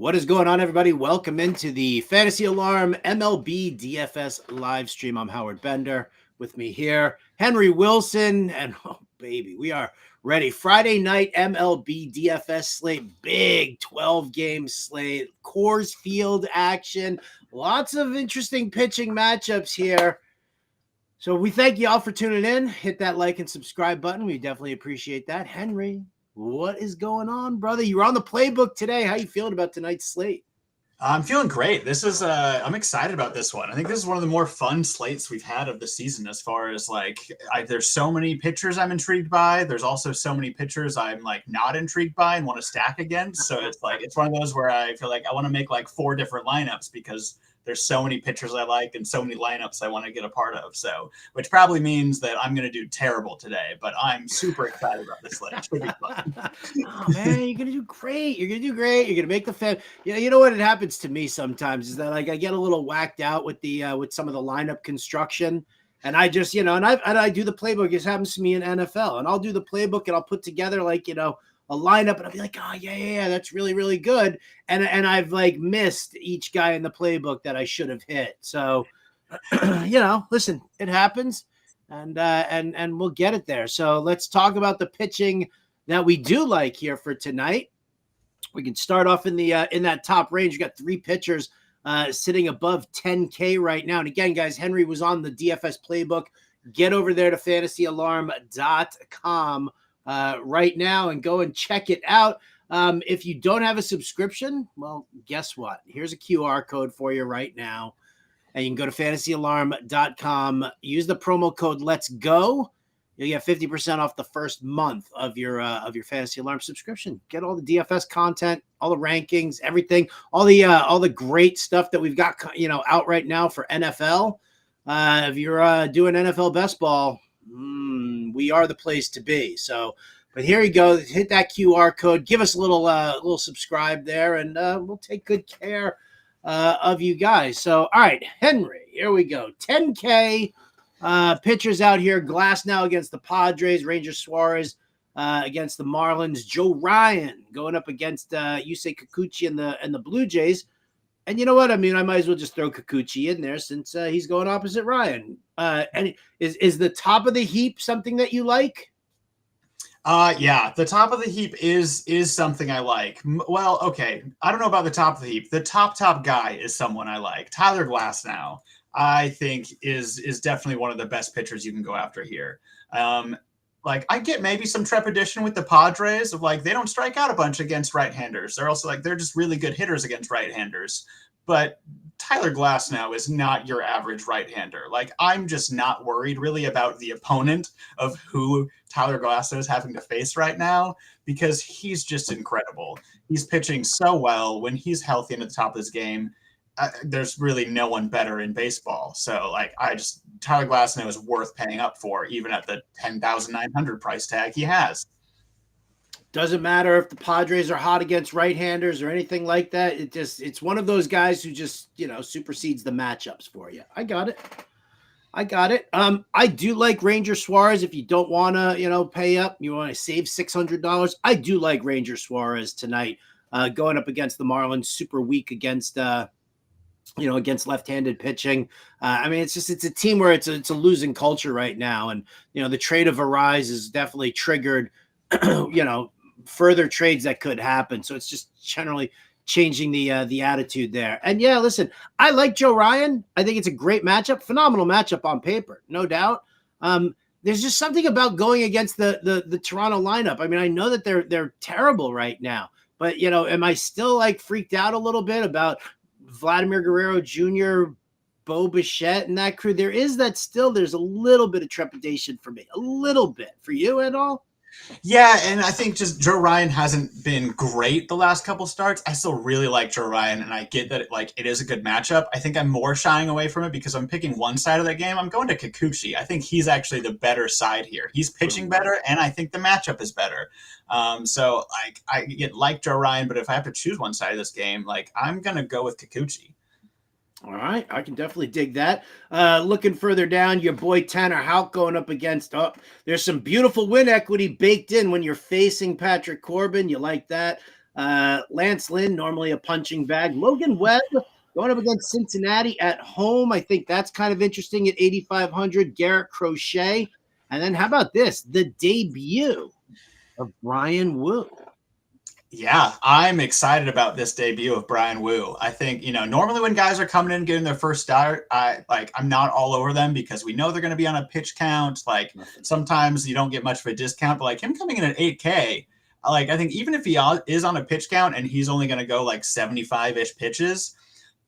What is going on, everybody? Welcome into the Fantasy Alarm MLB DFS live stream. I'm Howard Bender. With me here, Henry Wilson. And oh, baby, we are ready. Friday night MLB DFS slate. Big 12-game slate. Coors Field action. Lots of interesting pitching matchups here. So we thank you all for tuning in. Hit that like and subscribe button. We definitely appreciate that. Henry, what is going on, brother? You were on the playbook today. How you feeling about tonight's slate? I'm feeling great. This is I'm excited about this one. I think this is one of the more fun slates we've had of the season as far as there's so many pitchers I'm intrigued by. There's also so many pitchers I'm not intrigued by and want to stack against. So it's one of those where I feel like I want to make 4 different lineups because there's so many pitchers I like and so many lineups I want to get a part of. So, which probably means that I'm going to do terrible today, but I'm super excited about this slate. It should be fun. Oh man, you're going to do great. You're going to do great. You're going to make the fan. You know what it happens to me sometimes is that I get a little whacked out with the with some of the lineup construction. And I just, and I do the playbook. It happens to me in NFL, and I'll do the playbook and I'll put together a lineup, and I'll be like, oh yeah, that's really, really good. And I've missed each guy in the playbook that I should have hit. So, listen, it happens, and we'll get it there. So let's talk about the pitching that we do like here for tonight. We can start off in the in that top range. You got 3 pitchers sitting above 10K right now. And again, guys, Henry was on the DFS playbook. Get over there to fantasyalarm.com. right now and go and check it out. If you don't have a subscription, well, guess what? Here's a QR code for you right now. And you can go to fantasyalarm.com, use the promo code Let's Go. You'll get 50% off the first month of your Fantasy Alarm subscription. Get all the DFS content, all the rankings, everything, all the great stuff that we've got, out right now for NFL. If you're doing NFL best ball, we are the place to be. So, but here you go. Hit that QR code. Give us a little subscribe there, and we'll take good care of you guys. So, all right, Henry, here we go. 10K pitchers out here. Glass now against the Padres. Ranger Suarez against the Marlins. Joe Ryan going up against Yusei Kikuchi and the Blue Jays. And you know what? I mean, I might as well just throw Kikuchi in there since he's going opposite Ryan. And is the top of the heap something that you like? Yeah, the top of the heap is something I like. Well, okay, I don't know about the top of the heap. The top guy is someone I like. Tyler Glasnow, I think, is definitely one of the best pitchers you can go after here. I get maybe some trepidation with the Padres of they don't strike out a bunch against right-handers. They're also they're just really good hitters against right-handers. But Tyler Glasnow is not your average right-hander. I'm just not worried really about the opponent of who Tyler Glasnow is having to face right now because he's just incredible. He's pitching so well. When he's healthy and at the top of his game, there's really no one better in baseball. So Tyler Glasnow is worth paying up for, even at the $10,900 price tag he has. Doesn't matter if the Padres are hot against right-handers or anything like that. It's one of those guys who just, supersedes the matchups for you. I got it. I do like Ranger Suarez. If you don't want to, pay up, you want to save $600. I do like Ranger Suarez tonight, going up against the Marlins. Super weak against, against left-handed pitching. I mean, it's a team where it's a losing culture right now. And, the trade of Arise is definitely triggered, further trades that could happen. So it's just generally changing the attitude there. And yeah, listen, I like Joe Ryan. I think it's a great matchup, phenomenal matchup on paper, no doubt. There's just something about going against the Toronto lineup. I mean, I know that they're terrible right now, but am I still freaked out a little bit about Vladimir Guerrero Jr., Bo Bichette, and that crew? There's a little bit of trepidation for me, a little bit. For you at all? Yeah, and I think just Joe Ryan hasn't been great the last couple starts. I still really like Joe Ryan, and I get that it is a good matchup. I think I'm more shying away from it because I'm picking one side of that game. I'm going to Kikuchi. I think he's actually the better side here. He's pitching better, and I think the matchup is better. So I like Joe Ryan, but if I have to choose one side of this game, I'm going to go with Kikuchi. All right, I can definitely dig that. Looking further down, your boy Tanner Houck going up against, there's some beautiful win equity baked in when you're facing Patrick Corbin. You like that? Lance Lynn, normally a punching bag. Logan Webb going up against Cincinnati at home. I think that's kind of interesting at 8,500. Garrett Crochet. And then how about this? The debut of Brian Wu. Yeah, I'm excited about this debut of Brian Wu. I think, normally when guys are coming in and getting their first start, I'm not all over them because we know they're going to be on a pitch count. Like sometimes you don't get much of a discount, but like him coming in at 8K, I think even if he is on a pitch count and he's only going to go like 75-ish pitches,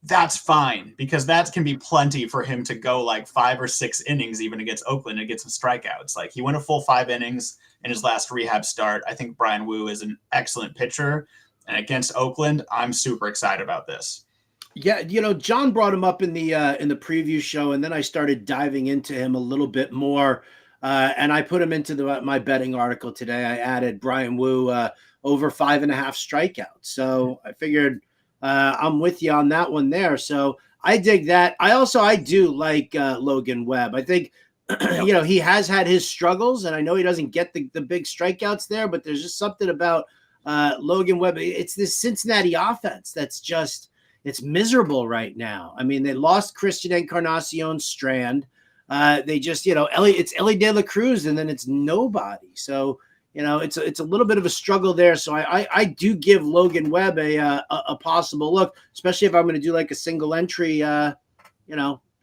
that's fine because that can be plenty for him to go like 5 or 6 innings even against Oakland and get some strikeouts. Like he went a full 5 innings in his last rehab start. I think Brian Wu is an excellent pitcher, and against Oakland, I'm super excited about this. Yeah, John brought him up in the preview show, and then I started diving into him a little bit more, and I put him into my betting article today. I added Brian Wu over 5.5 strikeouts. So I figured I'm with you on that one there. So I dig that. I do like Logan Webb. I think he has had his struggles, and I know he doesn't get the big strikeouts there, but there's just something about Logan Webb. It's this Cincinnati offense that's just it's miserable right now. I mean, they lost Christian Encarnacion Strand. They just it's Ellie De La Cruz, and then it's nobody. So it's a little bit of a struggle there. So I do give Logan Webb a possible look, especially if I'm going to do like a single entry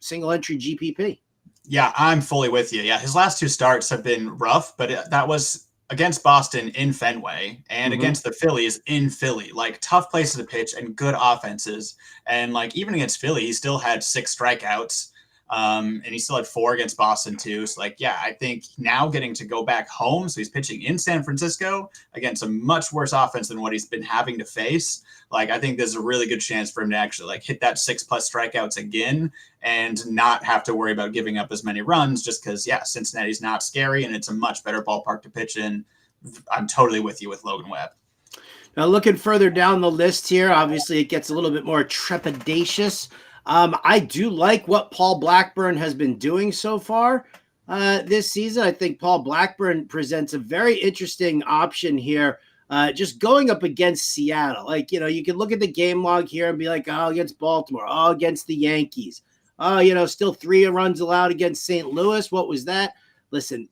GPP. Yeah, I'm fully with you. Yeah, his last 2 starts have been rough, but that was against Boston in Fenway and against the Phillies in Philly. Like tough places to pitch and good offenses. And like even against Philly, he still had 6 strikeouts. And he still had 4 against Boston too. So like, yeah, I think now getting to go back home. So he's pitching in San Francisco against a much worse offense than what he's been having to face. Like, I think there's a really good chance for him to actually like hit that 6+ strikeouts again and not have to worry about giving up as many runs just because, yeah, Cincinnati's not scary and it's a much better ballpark to pitch in. I'm totally with you with Logan Webb. Now, looking further down the list here, obviously it gets a little bit more trepidatious. I do like what Paul Blackburn has been doing so far this season. I think Paul Blackburn presents a very interesting option here, just going up against Seattle. Like, you can look at the game log here and be like, oh, against Baltimore, oh, against the Yankees. Oh, still 3 runs allowed against St. Louis. What was that? Listen,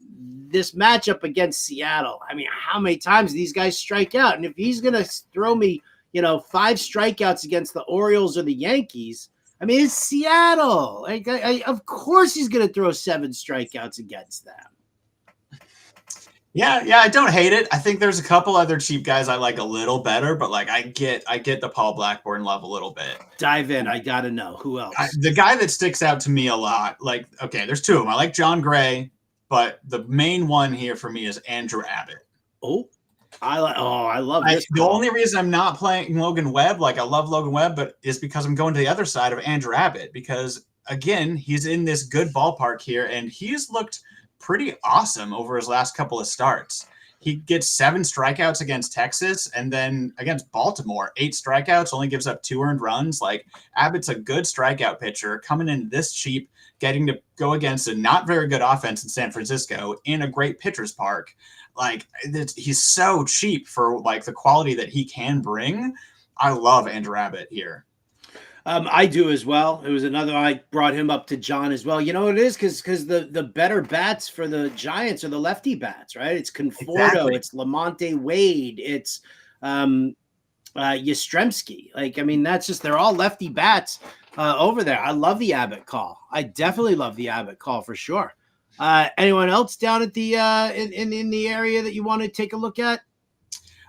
this matchup against Seattle, I mean, how many times these guys strike out? And if he's going to throw me, 5 strikeouts against the Orioles or the Yankees, I mean, it's Seattle. Like, of course he's going to throw 7 strikeouts against them. Yeah, I don't hate it. I think there's a couple other cheap guys I like a little better, but like I get the Paul Blackburn love a little bit. Dive in. I got to know. Who else? The guy that sticks out to me a lot, like, okay, there's 2 of them. I like John Gray, but the main one here for me is Andrew Abbott. I love this. The only reason I'm not playing Logan Webb, like I love Logan Webb, but is because I'm going to the other side of Andrew Abbott because, again, he's in this good ballpark here, and he's looked pretty awesome over his last couple of starts. He gets 7 strikeouts against Texas, and then against Baltimore, 8 strikeouts, only gives up 2 earned runs. Like, Abbott's a good strikeout pitcher, coming in this cheap, getting to go against a not very good offense in San Francisco in a great pitcher's park. Like, he's so cheap for like the quality that he can bring. I love Andrew Abbott here. I do as well. It was another, I brought him up to John as well. You know what it is? Because the better bats for the Giants are the lefty bats, right? It's Conforto, exactly. It's Lamonte Wade, it's Yastrzemski. Like, I mean, that's just, they're all lefty bats over there. I love the Abbott call. I definitely love the Abbott call for sure. Anyone else down at the in the area that you want to take a look at?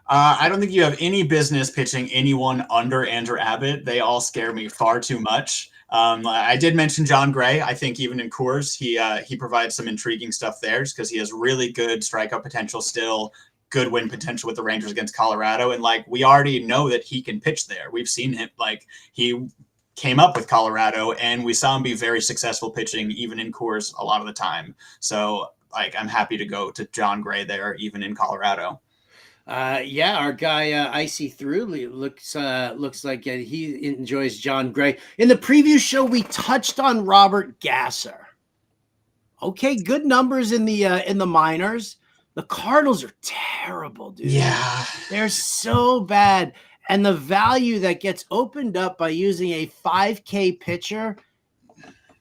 I don't think you have any business pitching anyone under Andrew Abbott. They all scare me far too much. I did mention John Gray. I think even in Coors, he provides some intriguing stuff there just because he has really good strikeout potential still, good win potential with the Rangers against Colorado. And like, we already know that he can pitch there. We've seen him, like, he came up with Colorado and we saw him be very successful pitching even in Coors a lot of the time. So like, I'm happy to go to John Gray there, even in Colorado. Yeah, our guy Icy Through looks like he enjoys John Gray. In the preview show, we touched on Robert Gasser. Okay, good numbers in the minors, The Cardinals are terrible, dude. Yeah. They're so bad. And the value that gets opened up by using a 5K pitcher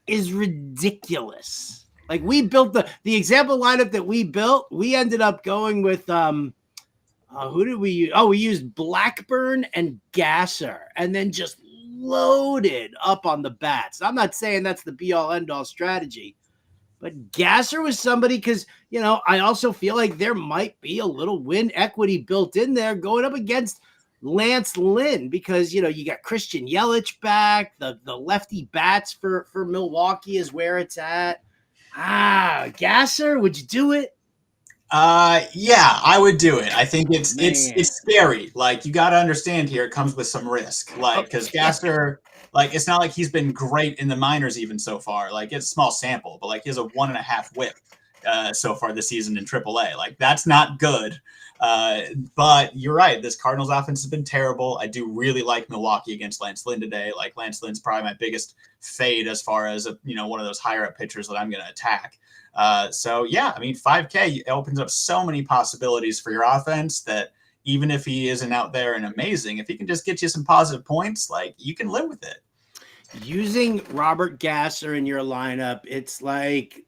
is ridiculous. Like we built the example lineup that we built, we ended up going with who did we use? Oh, we used Blackburn and Gasser and then just loaded up on the bats. I'm not saying that's the be all end all strategy, but Gasser was somebody because, I also feel like there might be a little win equity built in there going up against Lance Lynn because, you got Christian Yelich back. The lefty bats for Milwaukee is where it's at. Gasser, would you do it? Yeah, I would do it. I think it's Man. scary. Like you got to understand here, it comes with some risk. Like because Gasser, like it's not like he's been great in the minors even so far. Like it's a small sample, but like he has a 1.5 WHIP so far this season in AAA. Like that's not good. But you're right. This Cardinals offense has been terrible. I do really like Milwaukee against Lance Lynn today. Like Lance Lynn's probably my biggest fade as far as one of those higher up pitchers that I'm going to attack. So yeah, I mean, 5K opens up so many possibilities for your offense that even if he isn't out there and amazing, if he can just get you some positive points, like you can live with it. Using Robert Gasser in your lineup, it's like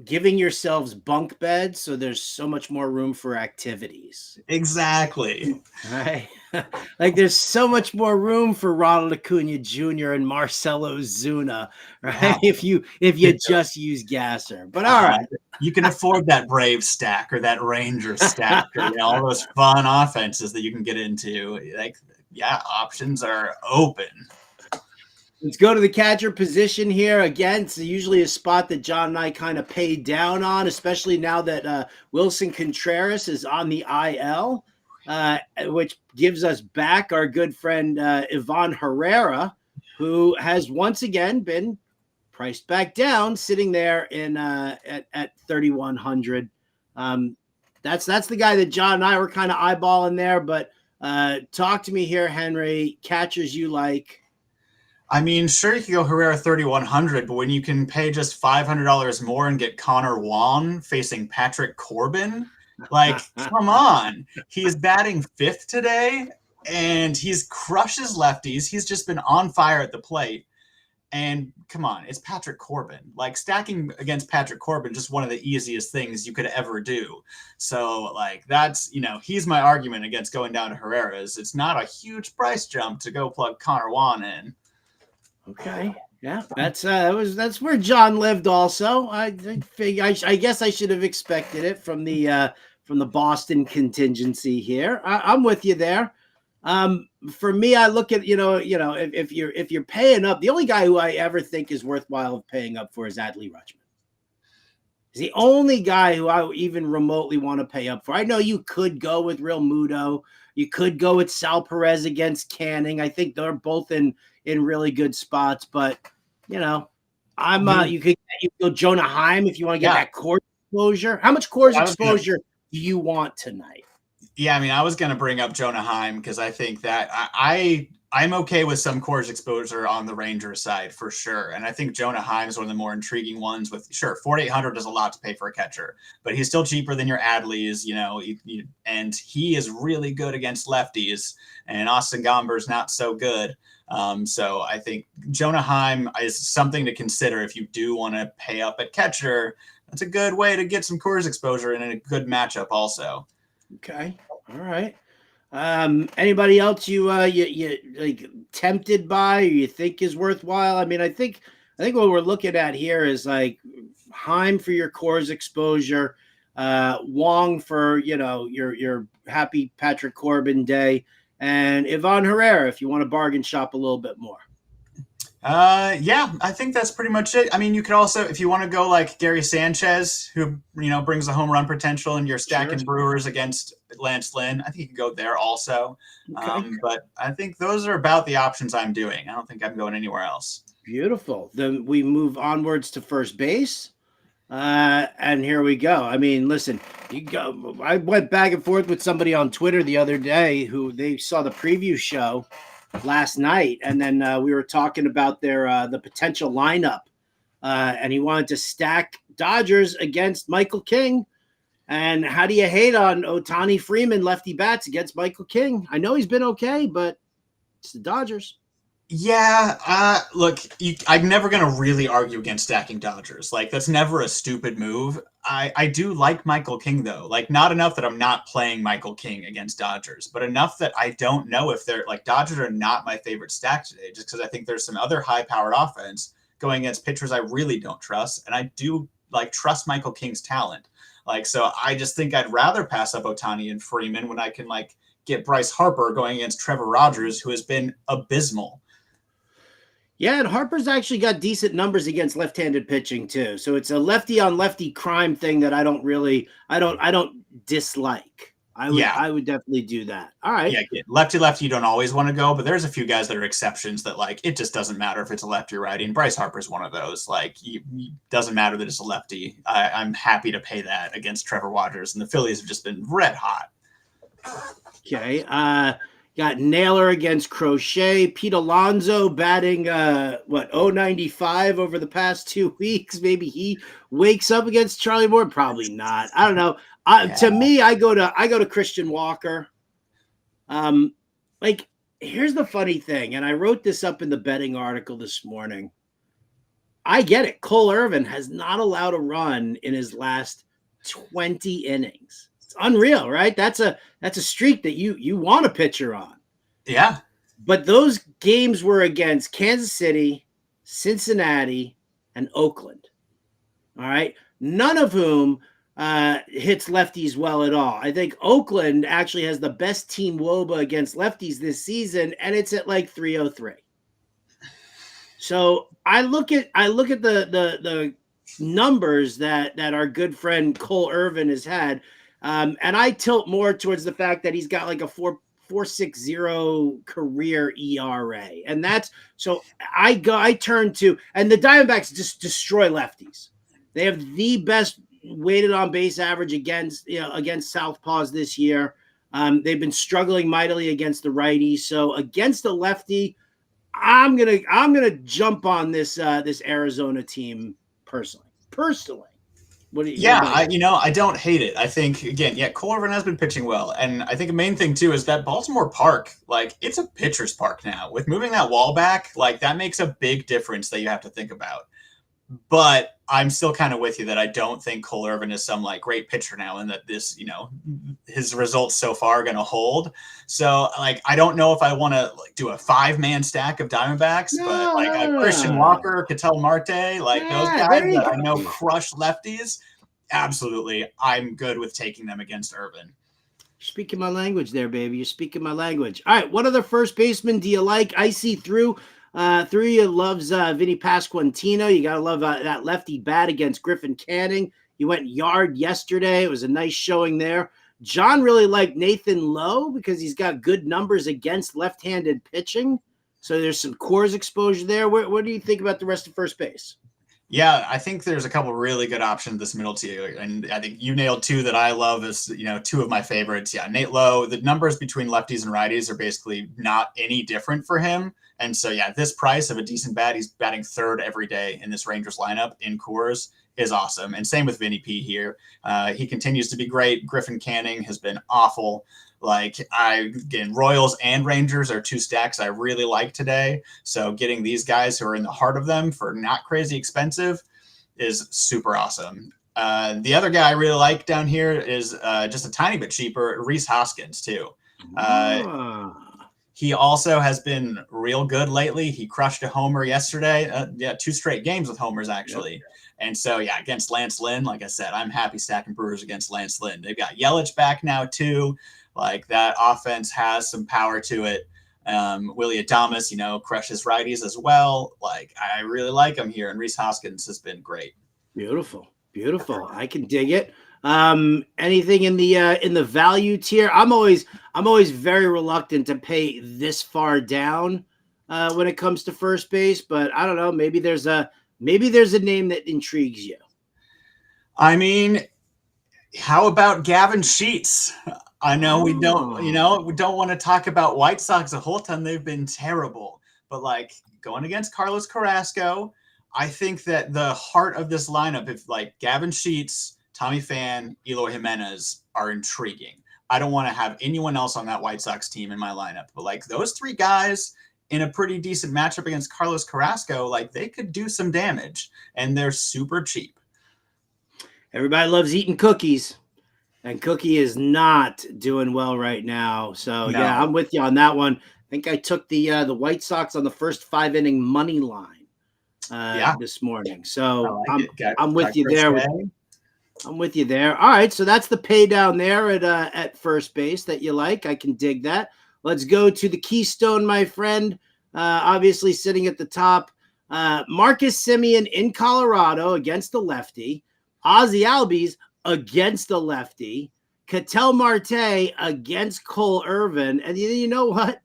giving yourselves bunk beds so there's so much more room for activities. Exactly. Right? Like there's so much more room for Ronald Acuna Jr. and Marcelo Zuna, right? Wow. If you just use Gasser. But all right. You can afford that Brave stack or that Ranger stack or all those fun offenses that you can get into. Like, yeah, options are open. Let's go to the catcher position here. Again, it's usually a spot that John and I kind of paid down on, especially now that Wilson Contreras is on the IL, which gives us back our good friend Ivan Herrera, who has once again been priced back down, sitting there in at 3,100. That's the guy that John and I were kind of eyeballing there. But talk to me here, Henry. Catchers you like? I mean, sure, you could go Herrera 3,100, but when you can pay just $500 more and get Connor Juan facing Patrick Corbin, like, come on. He's batting 5th today, and he's crushes lefties. He's just been on fire at the plate. And come on, it's Patrick Corbin. Like, stacking against Patrick Corbin, just one of the easiest things you could ever do. So, like, that's, he's my argument against going down to Herrera's. It's not a huge price jump to go plug Connor Juan in. Okay, yeah, that's where John lived. Also, I guess I should have expected it from the Boston contingency here. I'm with you there. For me, I look at if you're paying up, the only guy who I ever think is worthwhile paying up for is Adley Rutschman. He's the only guy who I even remotely want to pay up for. I know you could go with Real Muto. You could go with Sal Perez against Canning. I think they're both in really good spots, but you could go Jonah Heim if you want to get that Coors exposure. How much Coors exposure do you want tonight? Yeah, I mean, I was going to bring up Jonah Heim because I think that I'm okay with some Coors exposure on the Rangers side for sure. And I think Jonah Heim is one of the more intriguing ones with, sure, 4,800 is a lot to pay for a catcher, but he's still cheaper than your Adleys, and he is really good against lefties, and Austin Gomber's not so good. So I think Jonah Heim is something to consider if you do want to pay up at catcher. That's a good way to get some Coors exposure and a good matchup also. Okay. All right. Anybody else you like tempted by or you think is worthwhile? I mean, I think what we're looking at here is like Heim for your Coors exposure, Wong for your happy Patrick Corbin day, and Ivan Herrera if you want to bargain shop a little bit more. Yeah, I think that's pretty much it. I mean, you could also, if you want to go like Gary Sanchez, who, brings the home run potential and you're stacking Brewers against Lance Lynn, I think you could go there also. Okay. But I think those are about the options I'm doing. I don't think I'm going anywhere else. Beautiful. Then we move onwards to first base. And here we go. I mean, listen, I went back and forth with somebody on Twitter the other day who they saw the preview show last night, and then we were talking about their the potential lineup, and he wanted to stack Dodgers against Michael King. And how do you hate on Ohtani Freeman lefty bats against Michael King? I know he's been okay, but it's the Dodgers. Yeah, look, I'm never going to really argue against stacking Dodgers. Like, that's never a stupid move. I do like Michael King, though. Like, not enough that I'm not playing Michael King against Dodgers, but enough that I don't know if they're, like, Dodgers are not my favorite stack today, just because I think there's some other high-powered offense going against pitchers I really don't trust, and I do, like, trust Michael King's talent. Like, so I just think I'd rather pass up Ohtani and Freeman when I can, like, get Bryce Harper going against Trevor Rogers, who has been abysmal. Yeah, and Harper's actually got decent numbers against left-handed pitching too. So it's a lefty on lefty crime thing that I don't dislike. I would definitely do that. All right. Yeah, lefty you don't always want to go, but there's a few guys that are exceptions that, like, it just doesn't matter if it's a lefty or righty. And Bryce Harper's one of those. Like, doesn't matter that it's a lefty. I'm happy to pay that against Trevor Rogers, and the Phillies have just been red hot. Okay. Got Naylor against Crochet. Pete Alonso batting 0.95 over the past 2 weeks. Maybe he wakes up against Charlie Moore. Probably not. I don't know. To me, I go to Christian Walker. Like, here's the funny thing, and I wrote this up in the betting article this morning. I get it. Cole Irvin has not allowed a run in his last 20 innings. Unreal, right? That's a streak that you want a pitcher on. Yeah. But those games were against Kansas City, Cincinnati, and Oakland. All right. None of whom hits lefties well at all. I think Oakland actually has the best team WOBA against lefties this season, and it's at like 303. So I look at the numbers that our good friend Cole Irvin has had. And I tilt more towards the fact that he's got like a 4.60 career ERA. And that's so I turn to, and the Diamondbacks just destroy lefties. They have the best weighted on base average against Southpaws this year. They've been struggling mightily against the righty. So against the lefty, I'm gonna jump on this Arizona team personally. I don't hate it. I think, again, Cole Irvin has been pitching well. And I think the main thing, too, is that Baltimore Park, like, it's a pitcher's park now. With moving that wall back, like, that makes a big difference that you have to think about. But I'm still kind of with you that I don't think Cole Irvin is some, like, great pitcher now, and that this, his results so far are going to hold. So, like, I don't know if I want to, like, do a 5-man stack of Diamondbacks, but, like, Christian Walker, Ketel Marte, like, those guys that I know crush lefties, absolutely, I'm good with taking them against Irvin. You're speaking my language there, baby. You're speaking my language. All right, what other first baseman do you like? I see through you loves Vinny Pasquantino. You got to love that lefty bat against Griffin Canning. He went yard yesterday. It was a nice showing there. John really liked Nathan Lowe because he's got good numbers against left-handed pitching. So there's some Coors exposure there. What do you think about the rest of first base? Yeah, I think there's a couple really good options this middle tier, and I think you nailed two that I love as two of my favorites. Yeah, Nate Lowe. The numbers between lefties and righties are basically not any different for him, and so this price of a decent bat, he's batting third every day in this Rangers lineup in Coors, is awesome. And same with Vinny P here. He continues to be great. Griffin Canning has been awful. Like, Royals and Rangers are two stacks I really like today. So getting these guys who are in the heart of them for not crazy expensive is super awesome. The other guy I really like down here is just a tiny bit cheaper, Rhys Hoskins, too. He also has been real good lately. He crushed a homer yesterday. 2 straight games with homers, actually. Yep. And so, against Lance Lynn, like I said, I'm happy stacking Brewers against Lance Lynn. They've got Yelich back now, too. Like, that offense has some power to it. Willie Adames, crushes righties as well. Like, I really like him here, and Rhys Hoskins has been great. Beautiful. I can dig it. Anything in the value tier? I'm always very reluctant to pay this far down when it comes to first base, but I don't know. Maybe there's a name that intrigues you. I mean, how about Gavin Sheets? I know we don't want to talk about White Sox a whole ton. They've been terrible, but like going against Carlos Carrasco, I think that the heart of this lineup, if like Gavin Sheets, Tommy Pham, Eloy Jimenez are intriguing. I don't want to have anyone else on that White Sox team in my lineup, but like those three guys in a pretty decent matchup against Carlos Carrasco, like they could do some damage, and they're super cheap. Everybody loves eating cookies, and Cookie is not doing well right now. So No. yeah, I'm with you on that one. I think I took the White Sox on the first 5-inning money line this morning. So I'm with you there. I'm with you there. All right, so that's the pay down there at first base that you like. I can dig that. Let's go to the Keystone, my friend. Obviously sitting at the top, Marcus Semien in Colorado against the lefty, Ozzy Albies against the lefty, Ketel Marte against Cole Irvin, and you know what?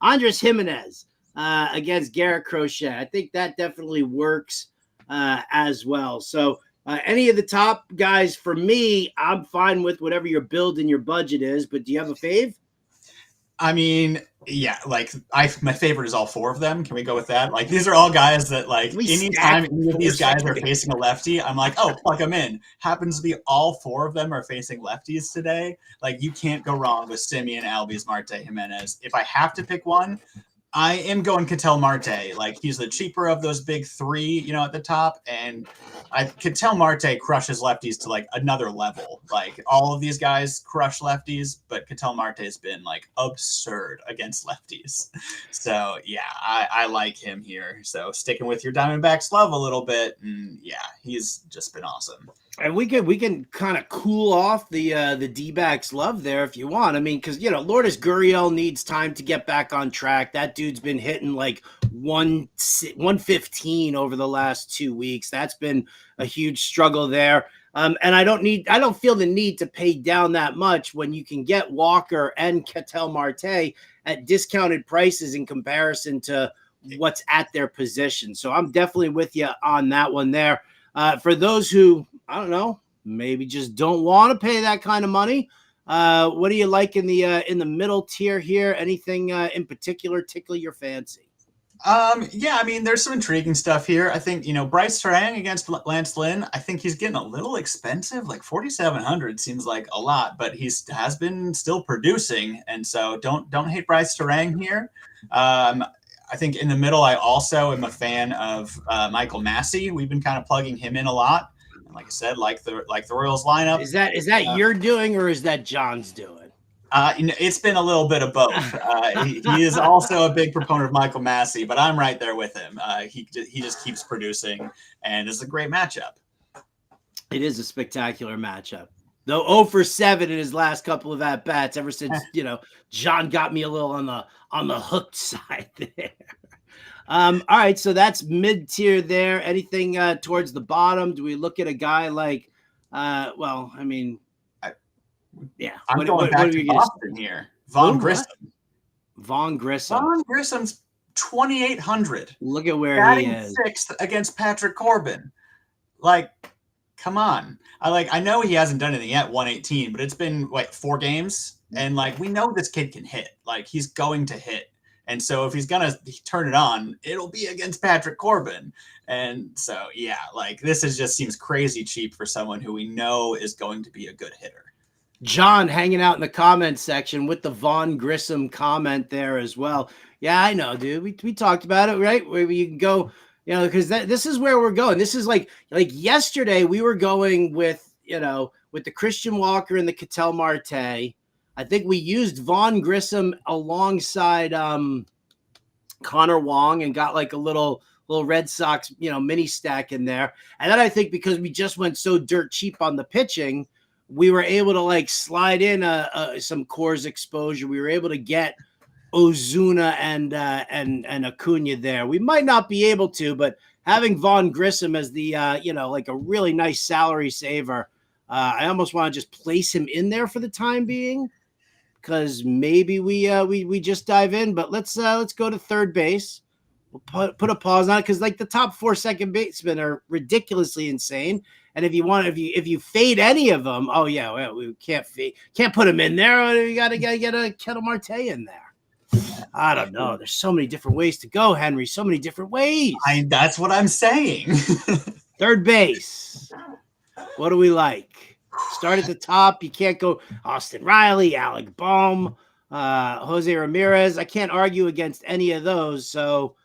Andres Jimenez against Garrett Crochet. I think that definitely works as well. So any of the top guys for me, I'm fine with whatever your build and your budget is, but do you have a fave? I mean, yeah, like my favorite is all four of them. Can we go with that? Like these are all guys that like anytime any of these guys are facing a lefty, I'm like, oh, plug them in. Happens to be all four of them are facing lefties today. Like you can't go wrong with Semien, Albies, Marte, Jimenez. If I have to pick one, I am going Ketel Marte. Like he's the cheaper of those big three, you know, at the top. And Ketel Marte crushes lefties to like another level. Like all of these guys crush lefties, but Ketel Marte has been like absurd against lefties. So yeah, I like him here. So sticking with your Diamondbacks love a little bit. And yeah, he's just been awesome. And we can kind of cool off the D-backs love there if you want. I mean, because, you know, Lourdes Gurriel needs time to get back on track. That dude's been hitting like 115 over the last 2 weeks. That's been a huge struggle there. And I don't feel the need to pay down that much when you can get Walker and Ketel Marte at discounted prices in comparison to what's at their position. So I'm definitely with you on that one there. For those who, I don't know, maybe just don't want to pay that kind of money, what do you like in the middle tier here? Anything in particular tickle your fancy? Yeah, I mean, there's some intriguing stuff here. I think, you know, Bryce Terang against Lance Lynn, I think he's getting a little expensive. Like 4,700 seems like a lot, but has been still producing, and so don't hate Bryce Terang here. I think in the middle, I also am a fan of Michael Massey. We've been kind of plugging him in a lot. And like I said, like the Royals lineup. Is that you're doing or is that John's doing? It's been a little bit of both. He is also a big proponent of Michael Massey, but I'm right there with him. He just keeps producing, and it's a great matchup. It is a spectacular matchup. Though 0 for 7 in his last couple of at-bats, ever since, you know, John got me a little on the hooked side there. All right, so that's mid-tier there. Anything towards the bottom? Do we look at a guy like, well, I mean, yeah. I'm going back to Boston here. Vaughn Grissom. Vaughn Grissom. Vaughn Grissom's 2,800. Look at where he is. 6th against Patrick Corbin. Like, come on. I know he hasn't done anything yet, 118, but it's been like 4 games, and like we know this kid can hit. Like he's going to hit. And so if he's gonna turn it on, it'll be against Patrick Corbin. And so yeah, like this just seems crazy cheap for someone who we know is going to be a good hitter. John hanging out in the comments section with the Vaughn Grissom comment there as well. Yeah, I know, dude. We talked about it, right? Where you can go, you know, because this is where we're going. This is like yesterday we were going with, you know, with the Christian Walker and the Ketel Marte. I think we used Vaughn Grissom alongside Connor Wong and got like a little Red Sox, you know, mini stack in there. And then I think because we just went so dirt cheap on the pitching, we were able to like slide in some Coors exposure. We were able to get Ozuna and Acuna there. We might not be able to, but having Vaughn Grissom as the you know, like a really nice salary saver, I almost want to just place him in there for the time being, because maybe we just dive in. But let's go to third base. We'll put a pause on it because like the top 4 second basemen are ridiculously insane. And if you fade any of them, oh yeah, well, we can't put him in there. You gotta get a Ketel Marte in there. I don't know. There's so many different ways to go, Henry. So many different ways. That's what I'm saying. Third base. What do we like? Start at the top. You can't go Austin Riley, Alec Bohm, Jose Ramirez. I can't argue against any of those. So,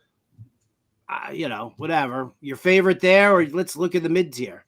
whatever. Your favorite there, or let's look at the mid tier.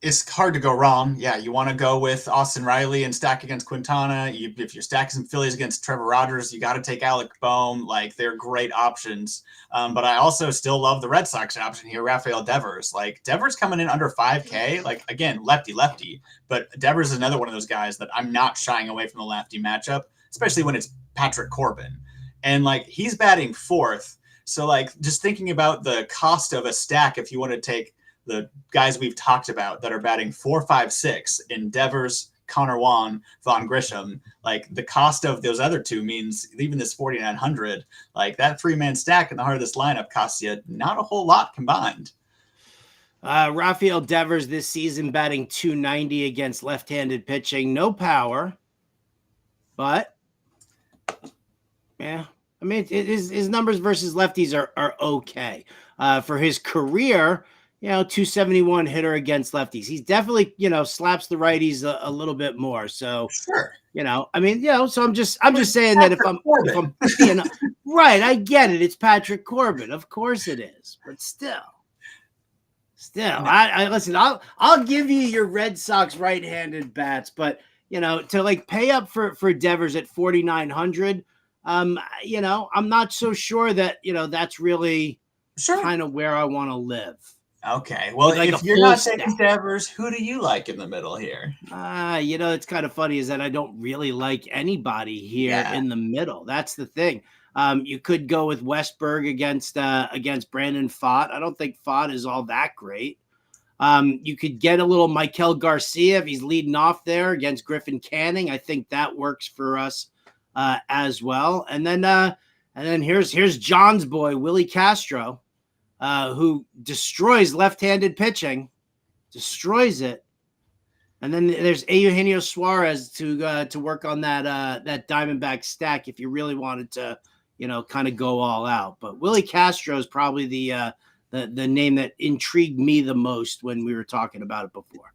It's hard to go wrong. Yeah, you want to go with Austin Riley and stack against Quintana. If you're stacking some Phillies against Trevor Rogers, you got to take Alec Bohm. Like, they're great options. But I also still love the Red Sox option here, Rafael Devers. Like, Devers coming in under 5K. Like, again, lefty. But Devers is another one of those guys that I'm not shying away from the lefty matchup, especially when it's Patrick Corbin. And, like, he's batting fourth. So, like, just thinking about the cost of a stack, if you want to take the guys we've talked about that are batting 4, 5, 6 in Devers, Connor Juan, Vaughn Grisham, like the cost of those other two means even this 4,900, like that 3-man stack in the heart of this lineup costs you not a whole lot combined. Rafael Devers this season batting 290 against left-handed pitching, no power, but yeah, I mean his numbers versus lefties are okay. For his career, 271 hitter against lefties. He's definitely, slaps the righties a little bit more. So, sure. So I'm just saying that if I'm right, I get it. It's Patrick Corbin. Of course it is. But still, I listen, I'll give you your Red Sox right-handed bats, but to like pay up for Devers at 4,900, I'm not so sure that, that's really kind of where I want to live. Okay, well, like if you're not taking Devers, who do you like in the middle here? It's kind of funny is that I don't really like anybody here in the middle. That's the thing. You could go with Westberg against Brandon Pfaadt. I don't think Pfaadt is all that great. You could get a little Michael Garcia if he's leading off there against Griffin Canning. I think that works for us as well. And then here's John's boy Willie Castro. Who destroys left-handed pitching, destroys it, and then there's Eugenio Suarez to work on that Diamondback stack if you really wanted to, kind of go all out. But Willie Castro is probably the name that intrigued me the most when we were talking about it before.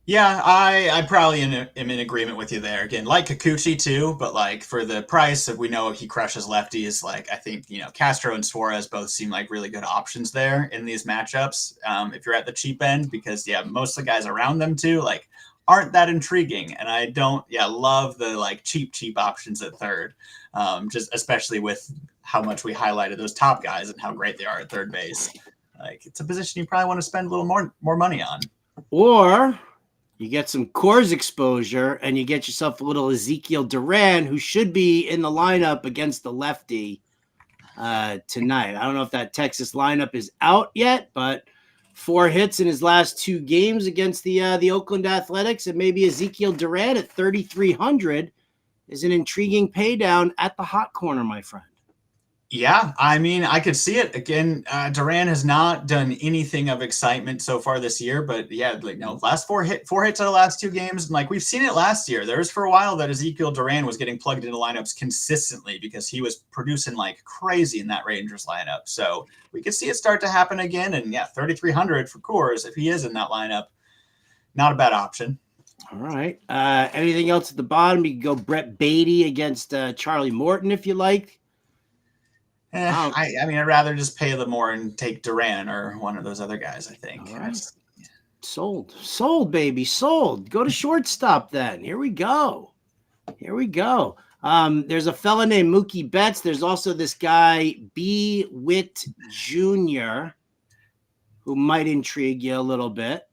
Yeah, I probably am in agreement with you there. Again, like Kikuchi too, but like for the price of, we know he crushes lefties. Like I think, Castro and Suarez both seem like really good options there in these matchups. If you're at the cheap end, because most of the guys around them too, like aren't that intriguing. And I don't, love the like cheap options at third. Just especially with how much we highlighted those top guys and how great they are at third base. Like it's a position you probably want to spend a little more money on. Or you get some Coors exposure and you get yourself a little Ezekiel Duran, who should be in the lineup against the lefty tonight. I don't know if that Texas lineup is out yet, but 4 hits in his last 2 games against the Oakland Athletics, and maybe Ezekiel Duran at 3,300 is an intriguing pay down at the hot corner, my friend. Yeah, I mean, I could see it. Again, Duran has not done anything of excitement so far this year, but last 4 hits out of the last 2 games. And like we've seen it last year. There was for a while that Ezekiel Duran was getting plugged into lineups consistently because he was producing like crazy in that Rangers lineup. So we could see it start to happen again. And 3,300 for Coors, if he is in that lineup, not a bad option. All right. Anything else at the bottom? You can go Brett Beatty against Charlie Morton if you like. I mean, I'd rather just pay the more and take Duran or one of those other guys, I think. Right. Sold, baby, sold. Go to shortstop then. Here we go. There's a fella named Mookie Betts. There's also this guy, B. Witt Jr., who might intrigue you a little bit.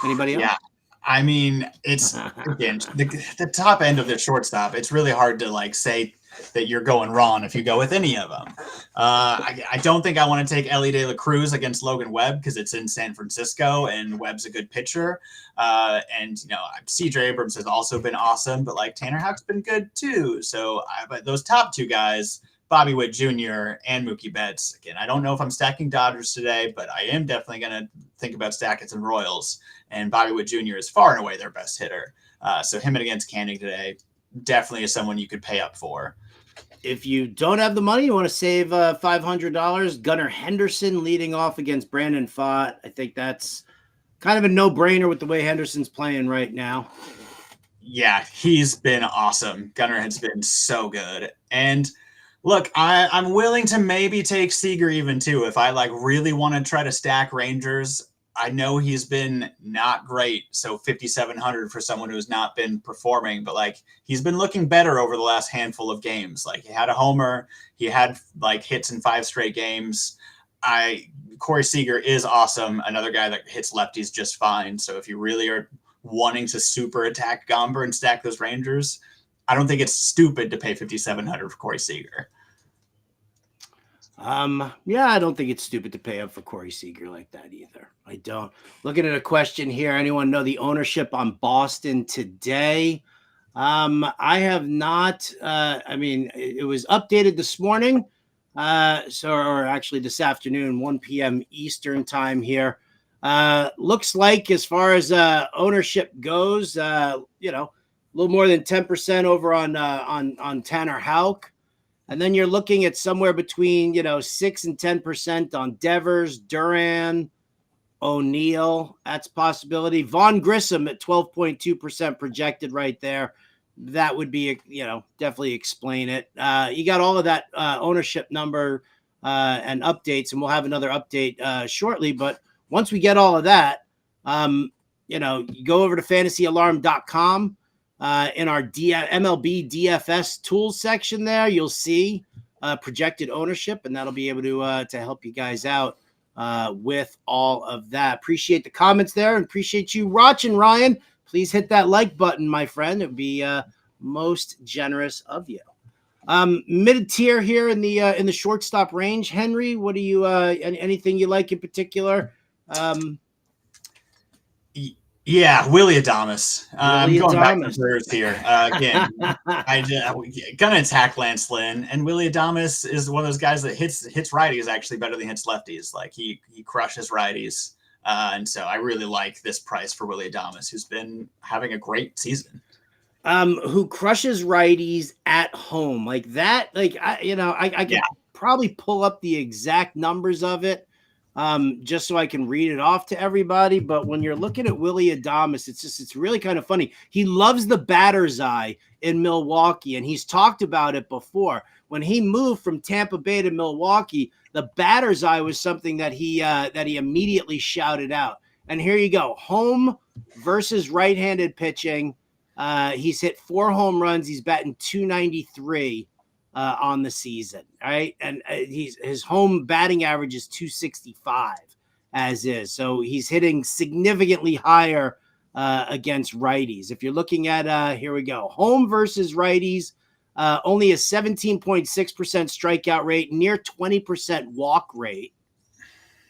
Anybody else? Yeah. I mean, it's, again, the top end of the shortstop. It's really hard to like say that you're going wrong if you go with any of them. I don't think I want to take Ellie De La Cruz against Logan Webb because it's in San Francisco and Webb's a good pitcher. And CJ Abrams has also been awesome, but like Tanner Houck's been good too. So, but those top 2 guys, Bobby Witt Jr. and Mookie Betts. Again, I don't know if I'm stacking Dodgers today, but I am definitely going to think about stacking some Royals. And Bobby Witt Jr. is far and away their best hitter. So him against Canning today definitely is someone you could pay up for. If you don't have the money, you want to save $500, Gunnar Henderson leading off against Brandon Pfaadt. I think that's kind of a no-brainer with the way Henderson's playing right now. Yeah, he's been awesome. Gunnar has been so good. And look, I'm willing to maybe take Seager even too. If I really want to try to stack Rangers, I know he's been not great. So 5,700 for someone who's not been performing, but he's been looking better over the last handful of games. He had a homer, he had hits in 5 straight games. Corey Seager is awesome. Another guy that hits lefties just fine. So if you really are wanting to super attack Gomber and stack those Rangers, I don't think it's stupid to pay 5,700 for Corey Seager. Yeah, I don't think it's stupid to pay up for Corey Seager like that either. I don't. Looking at a question here. Anyone know the ownership on Boston today? I have not. It was updated this morning. Or actually this afternoon, 1 p.m. Eastern time here. Looks like as far as ownership goes, a little more than 10% over on Tanner Houck. And then you're looking at somewhere between 6 and 10% on Devers, Duran, O'Neill. That's a possibility. Vaughn Grissom at 12.2% projected right there. That would be, definitely explain it. You got all of that ownership number and updates, and we'll have another update shortly. But once we get all of that, you go over to fantasyalarm.com. In our MLB DFS tools section there, you'll see projected ownership, and that'll be able to help you guys out with all of that. Appreciate the comments there, and appreciate you watching, Ryan. Please hit that like button, my friend. It would be most generous of you. Mid tier here in the shortstop range. Henry, what do you anything you like in particular? Yeah, Willy Adames. I'm going back to Adames. Brewers here. Again, I'm gonna attack Lance Lynn, and Willy Adames is one of those guys that hits righties actually better than hits lefties. He crushes righties, and so I really like this price for Willy Adames, who's been having a great season. Who crushes righties at home like that? I can probably pull up the exact numbers of it. Just so I can read it off to everybody. But when you're looking at Willy Adames, it's really kind of funny. He loves the batter's eye in Milwaukee, and he's talked about it before. When he moved from Tampa Bay to Milwaukee, the batter's eye was something that he immediately shouted out. And here you go. Home versus right-handed pitching. He's hit 4 home runs. He's batting .293. On the season, right? And his home batting average is .265 as is. So he's hitting significantly higher against righties. If you're looking at, here we go, home versus righties, only a 17.6% strikeout rate, near 20% walk rate,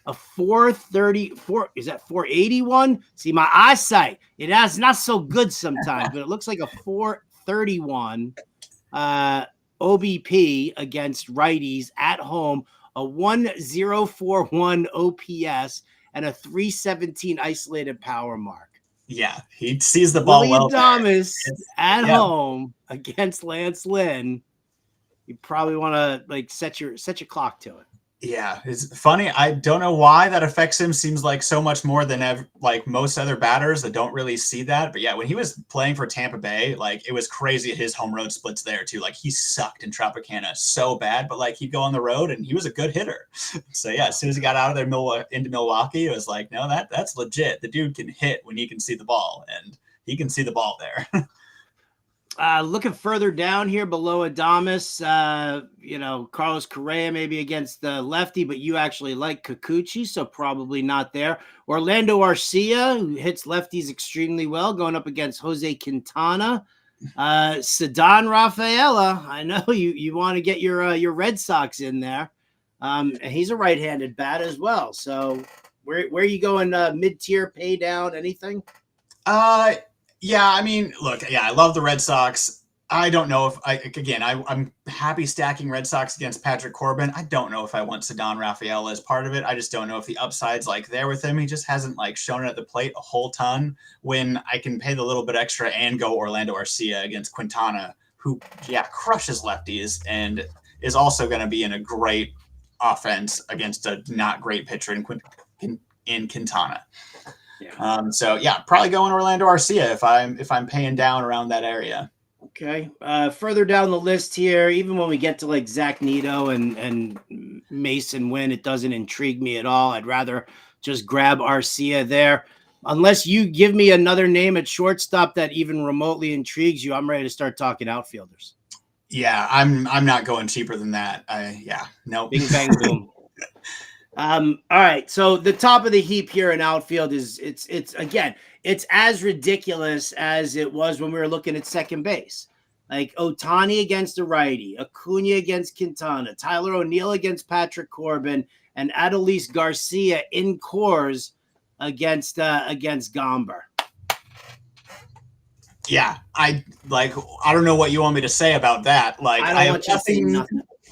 a 434, is that 481? See, my eyesight, it's not so good sometimes, but it looks like a 431 OBP against righties at home, a 1.041 OPS, and a 317 isolated power mark. Yeah, he sees the ball well. Adames at home against Lance Lynn. You probably want to set your clock to it. Yeah, it's funny. I don't know why that affects him. Seems like so much more than most other batters that don't really see that. But yeah, when he was playing for Tampa Bay, it was crazy. His home road splits there too. He sucked in Tropicana so bad, but he'd go on the road and he was a good hitter. So yeah, as soon as he got out of there into Milwaukee, it was no, that's legit. The dude can hit when he can see the ball, and he can see the ball there. Looking further down here below Adames, Carlos Correa maybe against the lefty, but you actually like Kikuchi, so probably not there. Orlando Arcia, who hits lefties extremely well, going up against Jose Quintana. Ceddanne Rafaela, I know you want to get your Red Sox in there. And he's a right-handed bat as well. So where are you going mid-tier, pay down, anything? Yeah, I mean, look, I love the Red Sox. I don't know if I'm happy stacking Red Sox against Patrick Corbin. I don't know if I want Ceddanne Rafaela as part of it. I just don't know if the upside's there with him. He just hasn't shown it at the plate a whole ton when I can pay the little bit extra and go Orlando Arcia against Quintana, who crushes lefties and is also going to be in a great offense against a not great pitcher in Quintana. Yeah. So probably going Orlando Arcia if I'm paying down around that area. Okay. Further down the list here, even when we get to like Zach Neto and Mason Wynn, it doesn't intrigue me at all. I'd rather just grab Arcia there. Unless you give me another name at shortstop that even remotely intrigues you, I'm ready to start talking outfielders. Yeah, I'm not going cheaper than that. Nope. Bing, bang, boom. All right. So the top of the heap here in outfield is it's as ridiculous as it was when we were looking at second base. Like Ohtani against a righty, Acuna against Quintana, Tyler O'Neill against Patrick Corbin, and Adolis Garcia in Coors against Gomber. Yeah, I don't know what you want me to say about that. Like, I don't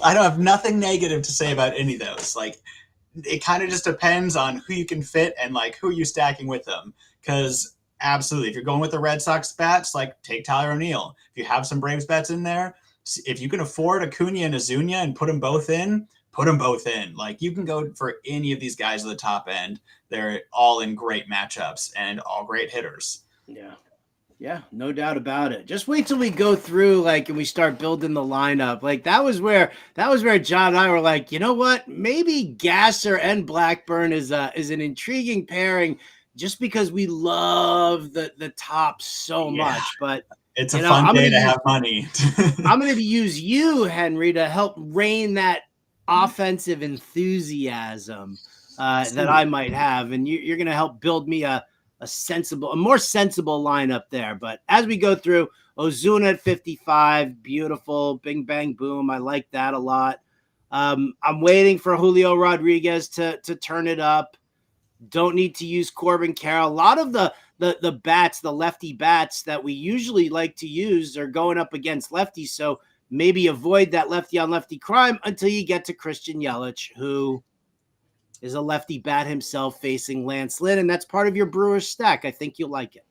have nothing negative to say about any of those. Like, it kind of just depends on who you can fit and like who you're stacking with them. Because absolutely, if you're going with the Red Sox bats, like take Tyler O'Neill. If you have some Braves bats in there, if you can afford Acuna and Azuña and put them both in. Like, you can go for any of these guys at the top end. They're all in great matchups and all great hitters. Yeah. Yeah, no doubt about it. Just wait till we go through, like, and we start building the lineup. Like, that was where John and I were like, you know what? Maybe Gasser and Blackburn is an intriguing pairing, just because we love the top so much. But it's a fun day to have money. I'm going to use you, Henry, to help rein that offensive enthusiasm that I might have, and you're going to help build me a more sensible lineup there. But as we go through, Ozuna at 55, beautiful, bing, bang, boom. I like that a lot. I'm waiting for Julio Rodriguez to turn it up. Don't need to use Corbin Carroll. A lot of the bats, the lefty bats that we usually like to use are going up against lefties. So maybe avoid that lefty on lefty crime until you get to Christian Yelich, who is a lefty bat himself facing Lance Lynn, and that's part of your Brewers stack. I think you'll like it.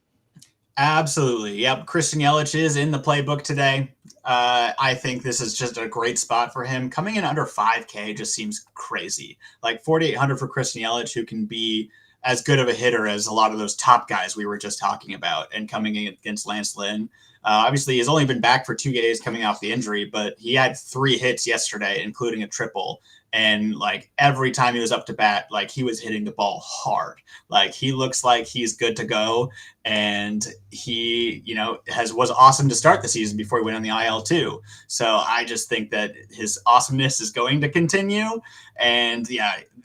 Absolutely. Yep. Christian Yelich is in the playbook today. I think this is just a great spot for him. Coming in under 5K just seems crazy. Like 4,800 for Christian Yelich, who can be as good of a hitter as a lot of those top guys we were just talking about, and coming in against Lance Lynn. Obviously, he's only been back for 2 days coming off the injury, but he had 3 hits yesterday, including a triple. And like every time he was up to bat, like he was hitting the ball hard. Like he looks like he's good to go. And he, was awesome to start the season before he went on the IL too. So I just think that his awesomeness is going to continue. And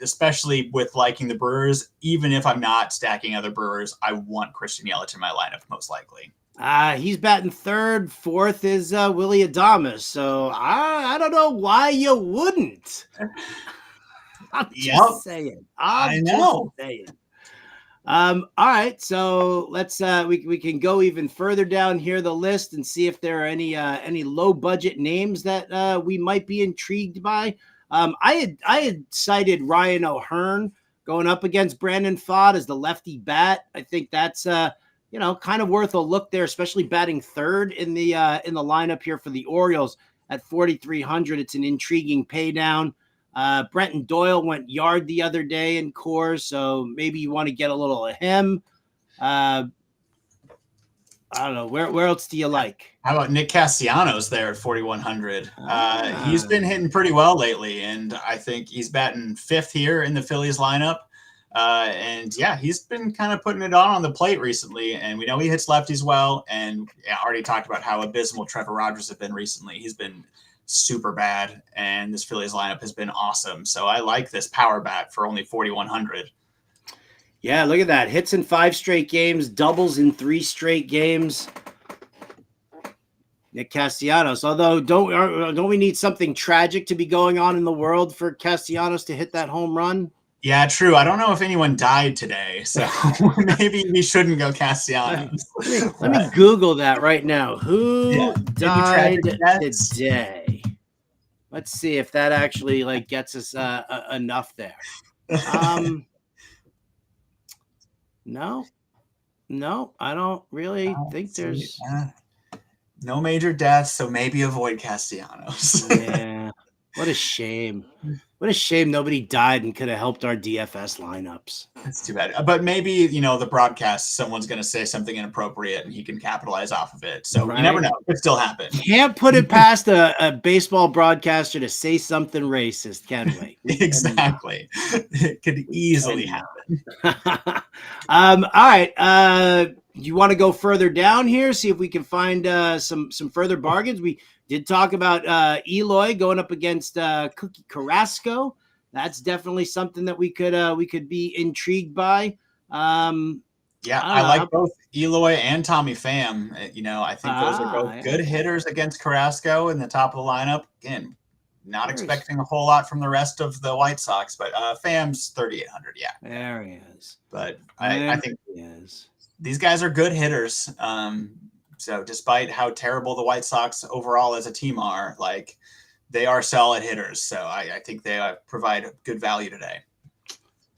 especially with liking the Brewers, even if I'm not stacking other Brewers, I want Christian Yelich in my lineup most likely. He's batting third. Fourth is Willy Adames. So I don't know why you wouldn't. I'm just saying. I know. All right, so let's we can go even further down here the list and see if there are any low budget names that we might be intrigued by. I had cited Ryan O'Hearn going up against Brandon Pfaadt as the lefty bat. I think that's kind of worth a look there, especially batting third in the lineup here for the Orioles at 4,300. It's an intriguing pay down. Brenton Doyle went yard the other day in Coors, so maybe you want to get a little of him. I don't know. Where else do you like? How about Nick Castellanos there at 4,100? He's been hitting pretty well lately, and I think he's batting 5th here in the Phillies lineup. He's been kind of putting it on the plate recently, and we know he hits lefties well. And already talked about how abysmal Trevor Rogers has been recently. He's been super bad, and this Phillies lineup has been awesome. So I like this power bat for only 4,100. Yeah, look at that. Hits in 5 straight games, doubles in 3 straight games. Nick Castellanos. Although, don't we need something tragic to be going on in the world for Castellanos to hit that home run? Yeah, true. I don't know if anyone died today, so maybe we shouldn't go Castellanos. Let me Google that right now. Who died today? Let's see if that actually gets us enough there. No, I don't really think there's. No major deaths, so maybe avoid Castellanos. Yeah. What a shame. What a shame nobody died and could have helped our DFS lineups. That's too bad. But maybe, the broadcast, someone's going to say something inappropriate and he can capitalize off of it. So you never know. It could still happen. Can't put it past a baseball broadcaster to say something racist, can we? Exactly. It could easily happen. All right. You want to go further down here, see if we can find some further bargains? We did talk about Eloy going up against Cookie Carrasco. That's definitely something that we could be intrigued by. I like both Eloy and Tommy Pham. I think those are both good hitters against Carrasco in the top of the lineup. Again, not expecting a whole lot from the rest of the White Sox, but Pham's 3,800. Yeah, there he is. But I think these guys are good hitters. So despite how terrible the White Sox overall as a team are, they are solid hitters. So I think they provide good value today.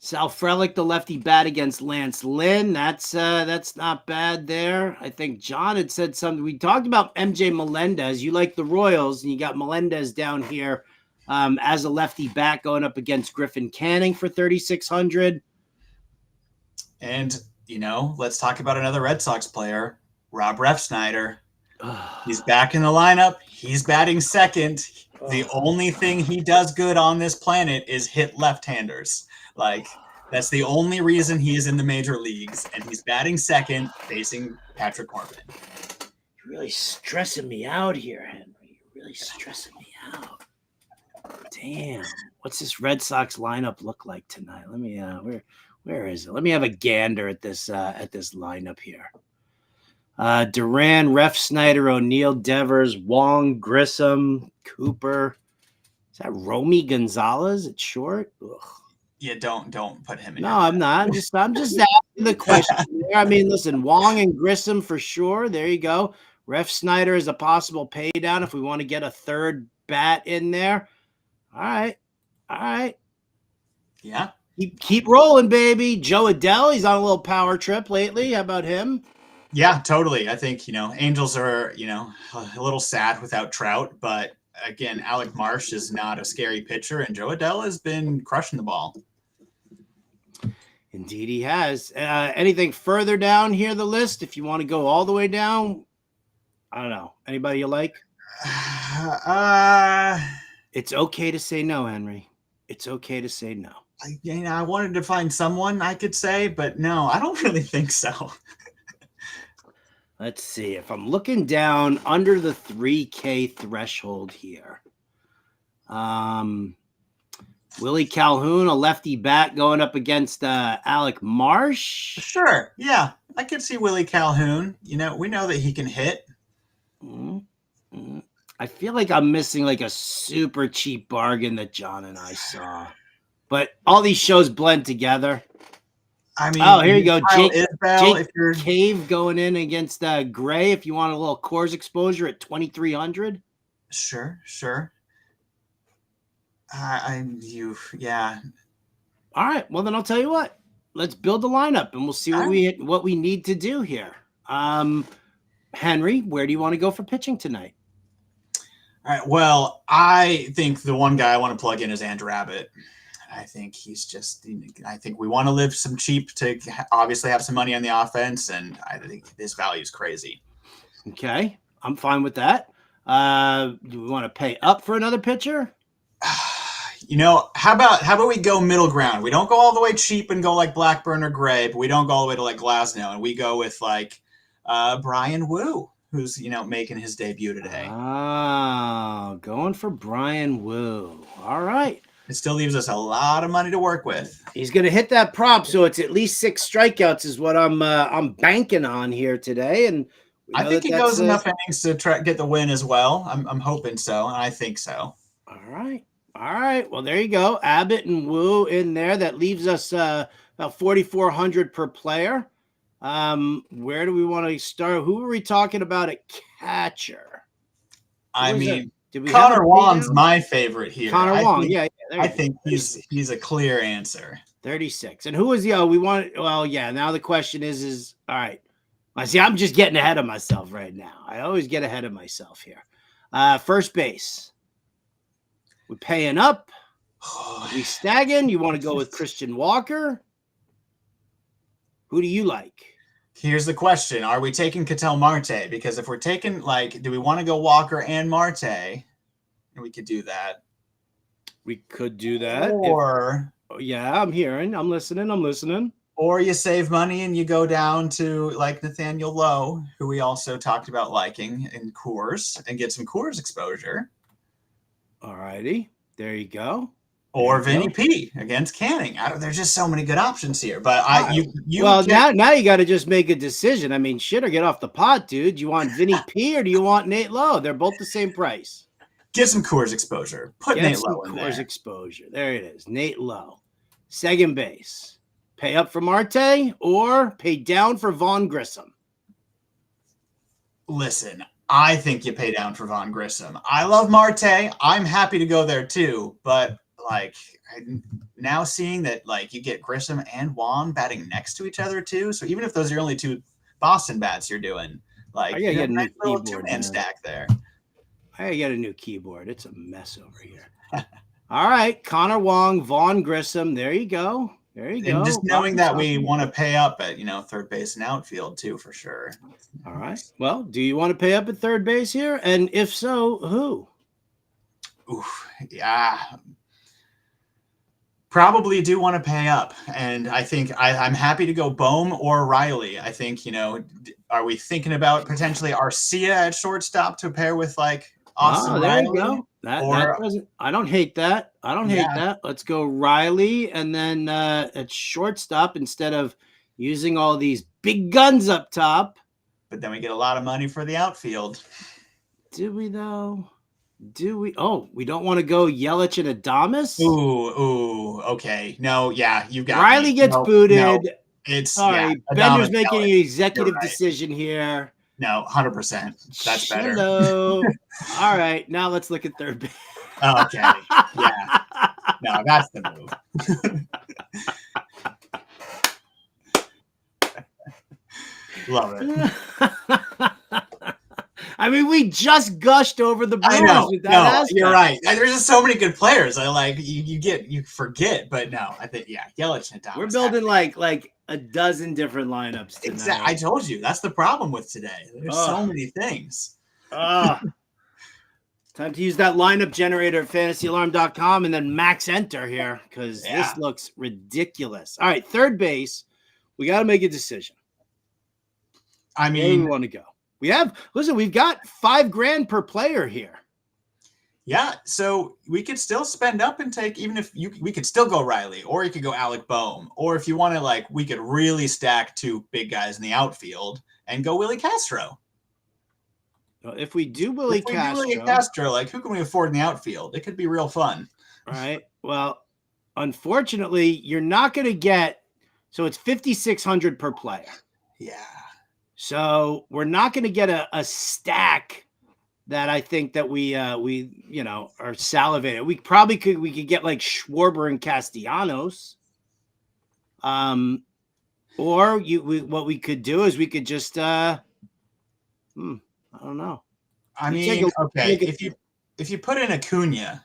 Sal Frelick, the lefty bat against Lance Lynn. That's not bad there. I think John had said something. We talked about MJ Melendez. You like the Royals, and you got Melendez down here as a lefty bat going up against Griffin Canning for 3,600. And, let's talk about another Red Sox player, Rob Refsnyder. He's back in the lineup. He's batting second. The only thing he does good on this planet is hit left-handers. That's the only reason he is in the major leagues, and he's batting second, facing Patrick Corbin. You're really stressing me out here, Henry. You're really stressing me out. Damn. What's this Red Sox lineup look like tonight? Let me where is it? Let me have a gander at this lineup here. Duran, Refsnyder, O'Neill, Devers, Wong, Grissom, Cooper. Is that Romy Gonzalez at short? Ugh. Yeah, don't put him in. No, I'm not. I'm just asking the question. I mean, listen, Wong and Grissom for sure. There you go. Refsnyder is a possible pay down if we want to get a third bat in there. All right. Yeah. Keep rolling, baby. Joe Adele, he's on a little power trip lately. How about him? Yeah, totally. I think, Angels are, a little sad without Trout, but again, Alec Marsh is not a scary pitcher, and Joe Adele has been crushing the ball. Indeed, he has. Anything further down here the list? If you want to go all the way down, I don't know. Anybody you like? It's okay to say no, Henry. It's okay to say no. I wanted to find someone I could say, but no, I don't really think so. Let's see. If I'm looking down under the 3K threshold here, Willie Calhoun, a lefty bat going up against Alec Marsh. Sure. Yeah, I could see Willie Calhoun. We know that he can hit. I feel like I'm missing a super cheap bargain that John and I saw. But all these shows blend together. I mean, here you go. Jake if you're Cave going in against Gray if you want a little Coors exposure at 2,300. Sure. Yeah. All right. Well, then I'll tell you what. Let's build the lineup and we'll see what we need to do here. Henry, where do you want to go for pitching tonight? All right. Well, I think the one guy I want to plug in is Andrew Abbott. I think I think we want to live some cheap to obviously have some money on the offense, and I think his value is crazy. Okay. I'm fine with that. Do we want to pay up for another pitcher? How about we go middle ground? We don't go all the way cheap and go like Blackburn or Gray, but we don't go all the way to like Glasnow, and we go with Brian Wu, who's making his debut today. Oh, going for Brian Wu. All right. It still leaves us a lot of money to work with. He's going to hit that prop, so it's at least 6 strikeouts is what I'm banking on here today, and I think he goes enough innings to get the win as well. I'm hoping so, and I think so. All right. Well, there you go. Abbott and Wu in there. That leaves us about 4,400 per player. Where do we want to start? Who are we talking about at catcher? Connor Wong's my favorite here. Connor Wong, I think he's a clear answer. 36. And who was now the question is all right, I see. I'm just getting ahead of myself right now. I always get ahead of myself here. First base. We're paying up. We staggering. You want to go with Christian Walker? Who do you like? Here's the question. Are we taking Ketel Marte? Because if we're taking, like, do we want to go Walker and Marte? We could do that. We could do that. Or... yeah, I'm hearing. I'm listening. Or you save money and you go down to, like, Nathaniel Lowe, who we also talked about liking in Coors, and get some Coors exposure. All righty. There you go. Or Vinny P against Canning. There's just so many good options here. But now you got to just make a decision. I mean, shit, or get off the pot, dude. Do you want Vinny P or do you want Nate Lowe? They're both the same price. Get some Coors exposure. Put Nate Lowe in there. Coors exposure. There it is. Nate Lowe. Second base. Pay up for Marte or pay down for Vaughn Grissom? Listen, I think you pay down for Vaughn Grissom. I love Marte. I'm happy to go there too, but like now seeing that like you get Grissom and Juan batting next to each other too. So even if those are your only two Boston bats you're doing, like I gotta get a new little keyboard, two-man stack there. I gotta get a new keyboard. It's a mess over here. All right, Connor Wong, Vaughn Grissom. There you go. There you go. And just knowing that we want to pay up at, third base and outfield too, for sure. All right. Well, do you want to pay up at third base here? And if so, who? Oof, yeah. Probably do want to pay up. And I think I'm happy to go Bohm or Riley. I think, are we thinking about potentially Arcia at shortstop to pair with like Austin there Riley? you go. I don't hate that. Hate that. Let's go Riley, and then at shortstop instead of using all these big guns up top. But then we get a lot of money for the outfield. Do we though? Do we? Oh, we don't want to go Yelich and Adames? Ooh, okay. No, yeah, you got Riley me. gets booted. No, it's sorry. Bender's making an executive decision here. No, 100%. That's better. Hello. All right, now let's look at third base. Okay. Yeah. No, that's the move. Love it. I mean, we just gushed over the Brewers. I know. With that you're right. There's just so many good players. I like you forget, but no, I think Yelich and Adames. We're building like a dozen different lineups tonight. Exactly. I told you that's the problem with today. There's so many things. Time to use that lineup generator at fantasyalarm.com and then max enter here because this looks ridiculous. All right, third base. We got to make a decision. I mean, where do we want to go? We've got $5,000 per player here. Yeah, so we could still spend up and take, we could still go Riley, or you could go Alec Bohm, or if you want to, we could really stack two big guys in the outfield and go Willie Castro. If we do Willie Castro, who can we afford in the outfield? It could be real fun. All right. Well, unfortunately, you're not going to get, so it's $5,600 per player. Yeah. So we're not going to get a stack that I think that we are salivating. We could get like Schwarber and Castellanos. Or what we could do is we could just I don't know. I mean, if you put in Acuna,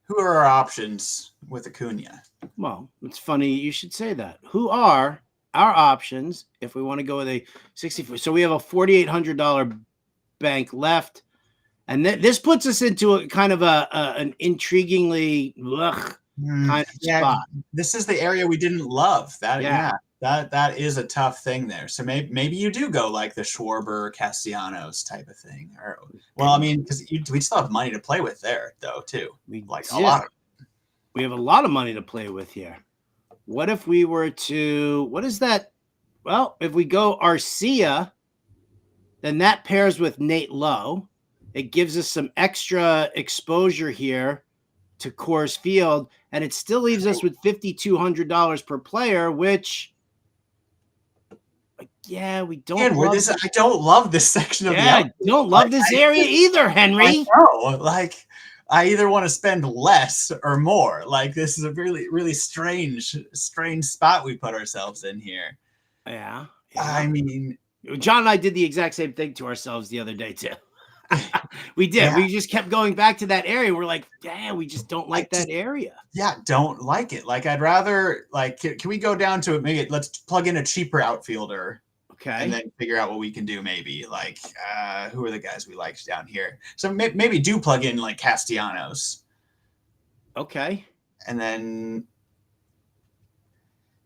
who are our options with Acuna? Well, it's funny you should say that. Who are our options if we want to go with a 64? So we have a $4,800 bank left, and this puts us into a kind of an intriguingly kind of spot. This is the area we didn't love. That is a tough thing there. So maybe you do go like the Schwarber, Castellanos type of thing. Or, well, I mean, because we still have money to play with there, though, too. We have a lot of money to play with here. What if we were to, what is that? Well, if we go Arcia, then that pairs with Nate Lowe. It gives us some extra exposure here to Coors Field, and it still leaves us with $5,200 per player, which, we don't. I don't love this section of the I don't love this area either, Henry. I know, I either want to spend less or more. This is a really, really strange spot we put ourselves in here. Yeah. I mean, John and I did the exact same thing to ourselves the other day too. We did. Yeah. We just kept going back to that area. We're like, damn, we just don't like that area. Yeah, don't like it. Like, I'd rather, like, can we go down to maybe let's plug in a cheaper outfielder. Okay. And then figure out what we can do. Maybe like, who are the guys we liked down here? So maybe do plug in like Castellanos. Okay. And then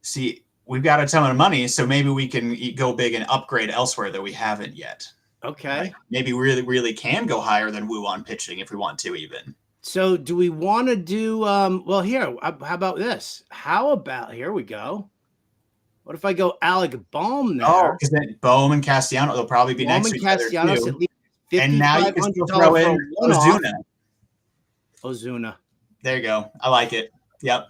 see, we've got a ton of money, so maybe we can go big and upgrade elsewhere that we haven't yet. Okay. Like, maybe we really can go higher than Woo on pitching if we want to even. So do we want to do, well, here, how about this? How about, here we go. What if I go Alec Bohm there? Oh, because then Bohm and Castellanos, they'll probably be Bohm next to each other Castellanos too. at least And now you can still throw in Ozuna. There you go. I like it. Yep.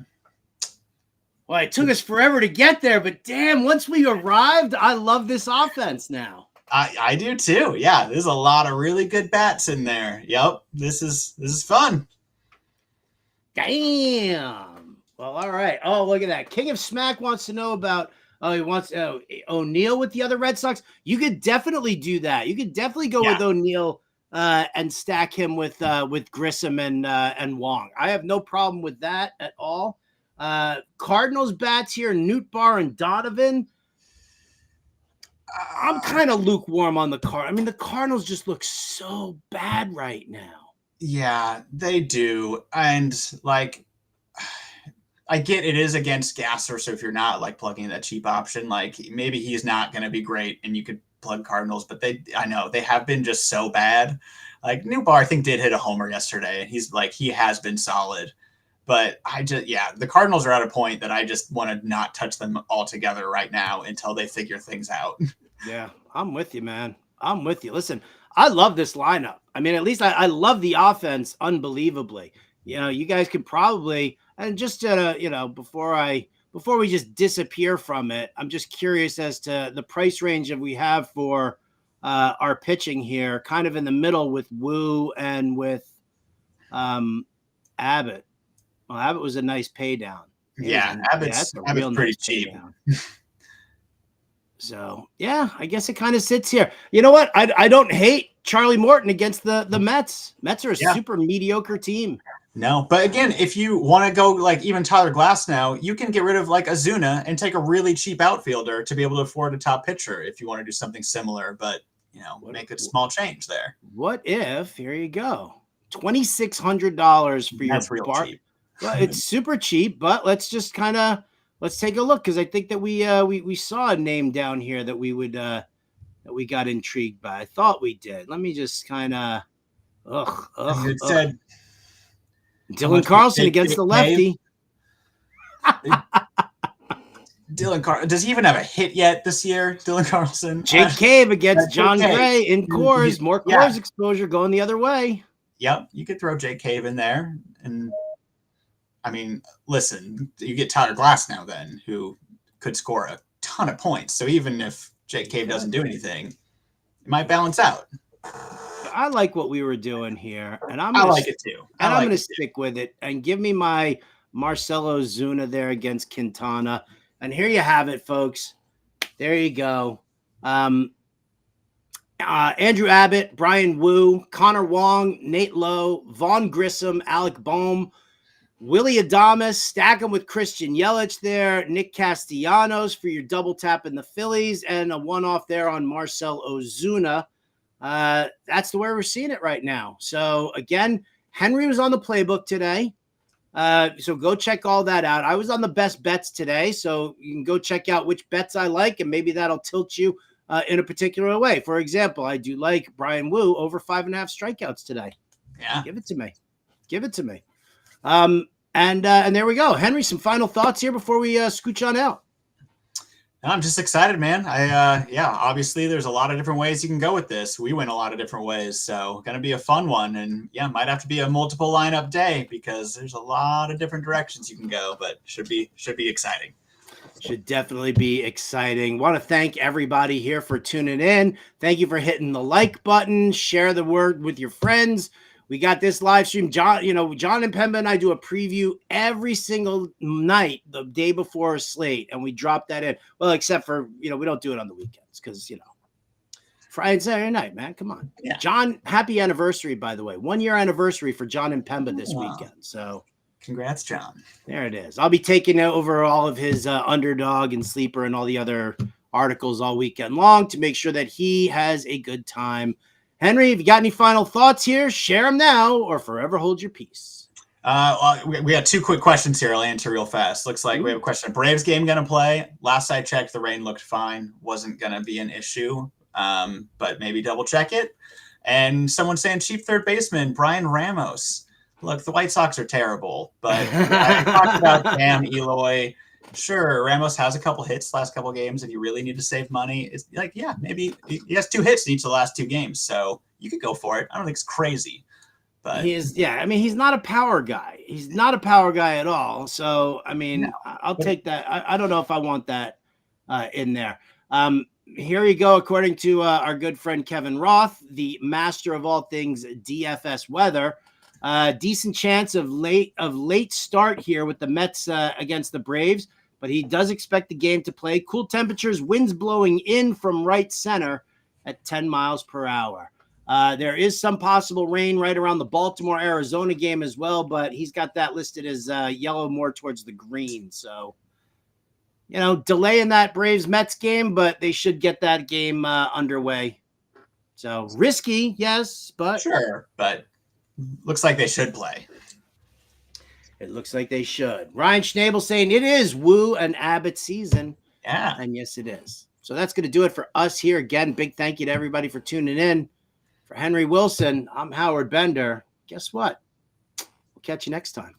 Well, it took us forever to get there, but damn, once we arrived, I love this offense now. I do too. Yeah, there's a lot of really good bats in there. Yep. This is fun. Damn. Well, all right. Oh, look at that. King of Smack wants to know about he wants O'Neill with the other Red Sox. You could definitely do that. You could definitely go with O'Neill and stack him with Grissom and Wong. I have no problem with that at all. Cardinals bats here, Nootbaar and Donovan. I'm kind of lukewarm on the Card. I mean, the Cardinals just look so bad right now. Yeah, they do. And like, I get it is against Gasser, so if you're not like plugging that cheap option, like maybe he's not going to be great and you could plug Cardinals, but I know they have been just so bad. Like Nootbaar, I think did hit a homer yesterday and he has been solid, but the Cardinals are at a point that I just want to not touch them altogether right now until they figure things out. Yeah, I'm with you, man. I'm with you. Listen, I love this lineup. I mean, at least I love the offense unbelievably. You guys could probably, and just before we just disappear from it, I'm just curious as to the price range that we have for our pitching here, kind of in the middle with Woo and with Abbott. Well, Abbott was a nice pay down. Abbott's pretty cheap. So yeah, I guess it kind of sits here. You know what? I don't hate Charlie Morton against the Mets. Mets are a super mediocre team. No, but again, if you want to go like even Tyler Glass now, you can get rid of like Ozuna and take a really cheap outfielder to be able to afford a top pitcher if you want to do something similar, but make a small change there. What if, here you go, $2,600 for That's your real bar. cheap. Well, it's super cheap, but let's just let's take a look because I think that we saw a name down here that we would that we got intrigued by. I thought we did. Let me just kind of said Dylan Carlson against the lefty. Dylan Carlson, does he even have a hit yet this year? Dylan Carlson. Jake Cave against John Gray in Coors. More Coors exposure going the other way. Yep, you could throw Jake Cave in there, and I mean, listen, you get Tyler Glass now, then, who could score a ton of points. So even if Jake Cave doesn't do anything, it might balance out. I like what we were doing here, and I like it too. And I'm going to stick with it and give me my Marcelo Ozuna there against Quintana. And here you have it, folks. There you go. Andrew Abbott, Brian Woo, Connor Wong, Nate Lowe, Vaughn Grissom, Alec Bohm, Willie Adames, stack him with Christian Yelich there, Nick Castellanos for your double tap in the Phillies, and a one-off there on Marcel Ozuna. That's the way we're seeing it right now. So again, Henry was on the playbook today. So go check all that out. I was on the best bets today, so you can go check out which bets I like, and maybe that'll tilt you in a particular way. For example, I do like Brian Woo over 5.5 strikeouts today. Yeah. Give it to me. And there we go. Henry, some final thoughts here before we scooch on out. I'm just excited, man. Obviously there's a lot of different ways you can go with this. We went a lot of different ways, so going to be a fun one. And might have to be a multiple lineup day because there's a lot of different directions you can go, but should be exciting. Should definitely be exciting. Want to thank everybody here for tuning in. Thank you for hitting the like button, share the word with your friends. We got this live stream. John and Pemba and I do a preview every single night the day before a slate, and we drop that in. Well, except for, we don't do it on the weekends because, Friday and Saturday night, man. Come on. Yeah. John, happy anniversary, by the way. 1 year anniversary for John and Pemba this weekend. So congrats, John. There it is. I'll be taking over all of his underdog and sleeper and all the other articles all weekend long to make sure that he has a good time. Henry, if you got any final thoughts here, share them now or forever hold your peace. We got 2 quick questions here. I'll answer real fast. Looks like we have a question. Braves game going to play? Last I checked, the rain looked fine. Wasn't going to be an issue, but maybe double check it. And someone saying cheap third baseman, Brian Ramos. Look, the White Sox are terrible, but I talked about Cam, Eloy. Sure, Ramos has a couple hits last couple games. If you really need to save money, it's like, yeah, maybe he has 2 hits in each of the last 2 games. So you could go for it. I don't think it's crazy. But he is, yeah. I mean, he's not a power guy. He's not a power guy at all. So, I mean, no. I'll take that. I don't know if I want that in there. Here you go. According to our good friend Kevin Roth, the master of all things DFS weather, decent chance of late start here with the Mets against the Braves, but he does expect the game to play. Cool temperatures, winds blowing in from right center at 10 miles per hour. There is some possible rain right around the Baltimore-Arizona game as well, but he's got that listed as yellow more towards the green. So, delaying that Braves-Mets game, but they should get that game underway. So, risky, yes, but... Sure, but looks like they should play. It looks like they should. Ryan Schnabel saying it is Woo and Abbott season. Yeah. And yes, it is. So that's going to do it for us here. Again, big thank you to everybody for tuning in. For Henry Wilson, I'm Howard Bender. Guess what? We'll catch you next time.